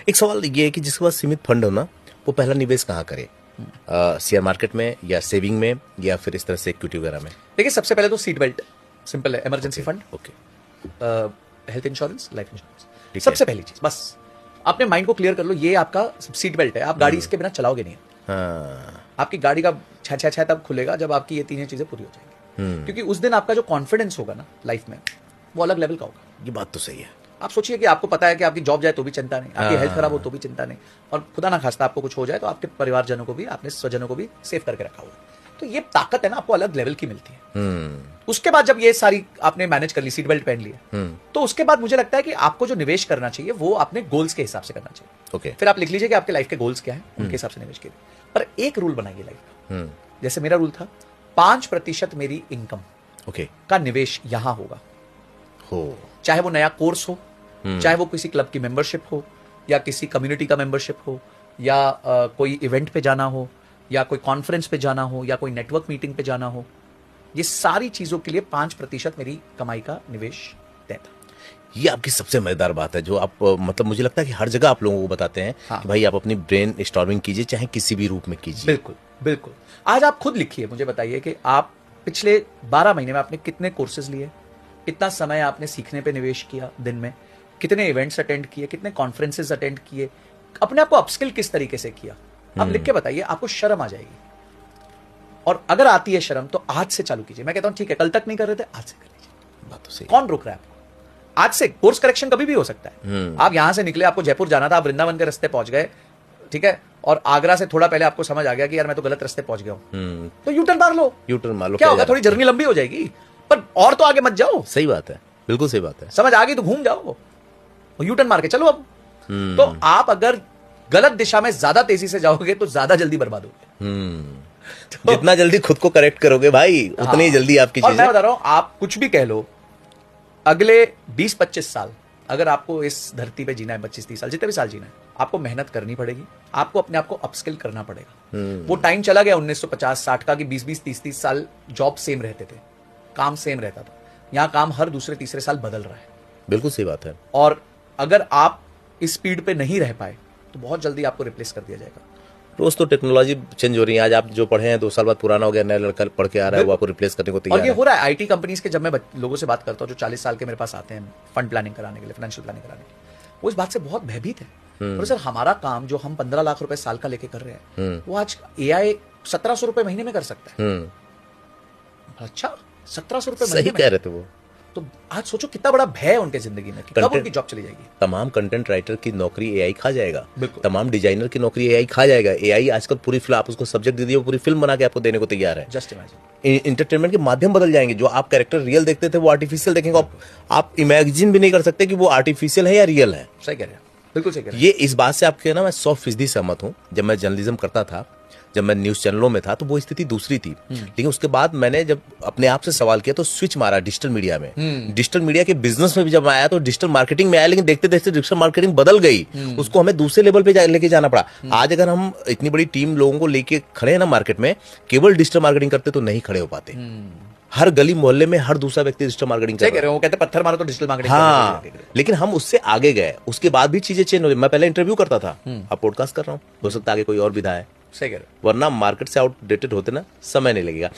एक सवाल ये है कि जिसके पास सीमित फंड हो ना, वो पहला निवेश कहाँ करे? शेयर मार्केट में या सेविंग में या फिर इस तरह से इक्विटी वगैरह में? देखिए, सबसे पहले तो सीट बेल्ट सिंपल है, emergency fund, okay, health insurance, life insurance, ठीक सबसे है। पहली चीज। बस अपने माइंड को क्लियर कर लो, ये आपका सीट बेल्ट है, आप गाड़ी इसके बिना चलाओगे नहीं। हाँ, आपकी गाड़ी का छह छह छह तब खुलेगा जब आपकी ये तीनों चीजें पूरी हो जाएंगी, क्योंकि उस दिन आपका जो कॉन्फिडेंस होगा ना लाइफ में, वो अलग लेवल का होगा। ये बात तो सही है। आप सोचिए कि आपको पता है कि आपकी जॉब जाए तो भी चिंता नहीं, आपकी हेल्थ खराब हो तो भी चिंता नहीं, और खुदा ना खास्ता आपको कुछ हो जाए तो आपके परिवारजनों को भी, अपने स्वजनों को भी सेव करके रखा हुआ है। तो ये ताकत है ना, आपको अलग लेवल की मिलती है। उसके बाद जब ये सारी आपने मैनेज कर ली, सीट बेल्ट पहन लिया, तो उसके बाद मुझे लगता है कि आपको जो निवेश करना चाहिए वो अपने गोल्स के हिसाब से करना चाहिए। ओके, फिर आप लिख लीजिए कि आपके लाइफ के गोल्स क्या है, उनके हिसाब से निवेश कीजिए। पर एक रूल बनाइए लाइफ का, जैसे मेरा रूल था 5% मेरी इनकम ओके, का निवेश यहां होगा, हो, चाहे वो नया कोर्स हो, चाहे वो किसी क्लब की मेंबरशिप हो, या किसी कम्युनिटी का मेंबरशिप हो, या कोई इवेंट पे जाना हो, या कोई कॉन्फ्रेंस पे जाना हो, या कोई नेटवर्क मीटिंग पे जाना हो। ये सारी चीजों के लिए 5% मेरी कमाई का निवेश तय था। ये आपकी सबसे मजेदार बात है जो आप मतलब मुझे लगता है कि हर जगह आप लोगों को बताते हैं हाँ। कि भाई आप अपनी ब्रेन स्टॉर्मिंग कीजिए, चाहे किसी भी रूप में कीजिए। बिल्कुल बिल्कुल। आज आप खुद लिखिए, मुझे बताइए कि आप पिछले 12 महीने में आपने कितने कोर्सेज लिए, कितना समय आपने सीखने पे निवेश किया दिन में, कितने इवेंट्स अटेंड किए, कितने कॉन्फ्रेंसेस अटेंड किए, अपने आप को अपस्किल किस तरीके से किया। आप लिख के बताइए, आपको शर्म आ जाएगी। और अगर आती है शर्म तो आज से चालू कीजिए। मैं कहता हूं ठीक है, कल तक नहीं कर रहे थे, आज से कर लीजिए। बात तो सही। कौन रोक रहा है आपको? आज से कोर्स करेक्शन कभी भी हो सकता है। आप यहां से निकले, आपको जयपुर जाना था, आप वृंदावन के रास्ते पहुंच गए, ठीक है, और आगरा से थोड़ा पहले आपको समझ आ गया कि यार मैं तो गलत रास्ते पहुंच गया हूं, तो यूटर्न मार लो। यूटर्न मार लो, क्या होगा, जा थोड़ी रहा है? जर्नी लंबी हो जाएगी, पर और तो आगे मत जाओ। सही बात है, बिल्कुल सही बात है। समझ आ गई तो घूम जाओ, यूटर्न मार के चलो अब। तो आप अगर गलत दिशा में ज्यादा तेजी से जाओगे तो ज्यादा जल्दी बर्बाद होगे। जितना जल्दी खुद को करेक्ट करोगे भाई, उतनी ही जल्दी आपकी और मैं चीजें। बता रहा हूं, आप कुछ भी कह लो, अगले 20-25 साल अगर आपको इस धरती पे जीना है, 25-30 साल, जितने भी साल जीना है, आपको मेहनत करनी पड़ेगी, आपको अपने आप को अपस्किल करना पड़ेगा। वो टाइम चला गया 1950-60 का कि 20-20, 30-30 साल जॉब सेम रहते थे, काम सेम रहता था। यहां काम हर दूसरे तीसरे साल बदल रहा है। बिल्कुल सही बात है। और अगर आप इस स्पीड पे नहीं रह पाए तो बहुत जल्दी आपको रिप्लेस कर दिया जाएगा। रोज तो टेक्नोलॉजी चेंज हो रही है। आज आप जो पढ़े हैं 2 साल बाद पुराना हो गया, नया लड़का पढ़ के आ रहा है, वो आपको रिप्लेस करने को और तैयार ये है। हो रहा है आईटी कंपनीज के। जब मैं लोगों से बात करता हूँ जो 40 साल के मेरे पास आते हैं फंड प्लानिंग कराने के लिए, फाइनेंशियल प्लानिंग कराने के लिए, वो इस बात से बहुत भयभीत है। और सर, हमारा काम जो हम 15 लाख रुपए साल का लेके कर रहे हैं, वो आज एआई 1700 रुपए महीने में कर सकता है। अच्छा, 1700 रुपए सही महीने कह में? रहे थे वो। तो आज सोचो कितना बड़ा भय है उनके जिंदगी में कि कब Content- उनकी जॉब चली जाएगी। तमाम कंटेंट राइटर की नौकरी एआई खा जाएगा। बिल्कुल। तमाम डिजाइनर की नौकरी एआई खा जाएगा। एआई आजकल पूरी फिल्म, आप उसको सब्जेक्ट दे दिए, वो पूरी फिल्म बना के आपको देने को तैयार है। Just imagine. इंटरटेनमेंट के माध्यम बदल जाएंगे। जो आप कैरेक्टर रियल देखते थे वो आर्टिफिशियल देखेंगे। आप इमेजिन भी नहीं कर सकते कि वो आर्टिफिशियल है या रियल है। सही कह रहे हैं, बिल्कुल सही कह रहे हैं। ये इस बात से आपके ना मैं 100% सहमत हूं। जब मैं जर्नलिज्म करता था, जब मैं न्यूज चैनलों में था, तो वो स्थिति दूसरी थी। लेकिन उसके बाद मैंने जब अपने आप से सवाल किया तो स्विच मारा डिजिटल मीडिया में। डिजिटल मीडिया के बिजनेस में भी जब आया तो डिजिटल मार्केटिंग में आया, लेकिन देखते देखते डिजिटल मार्केटिंग बदल गई। उसको हमें दूसरे लेवल पे लेके जाना पड़ा। आज अगर हम इतनी बड़ी टीम लोगों को लेके खड़े हैं ना मार्केट में, केवल डिजिटल मार्केटिंग करते तो नहीं खड़े हो पाते। हर गली मोहल्ले में हर दूसरा व्यक्ति डिजिटल मार्केटिंग कर सही रहा कह है। रहे हो, वो कहते हैं पत्थर मारो तो डिजिटल मार्केटिंग। हाँ, लेकिन हम उससे आगे गए। उसके बाद भी चीजें चेंज हो रही। मैं पहले इंटरव्यू करता था, अब पॉडकास्ट कर रहा हूँ। हो सकता है आगे कोई और विधा है, सही कह रहे हो। वरना मार्केट से आउटडेटेड होते ना समय नहीं लगेगा।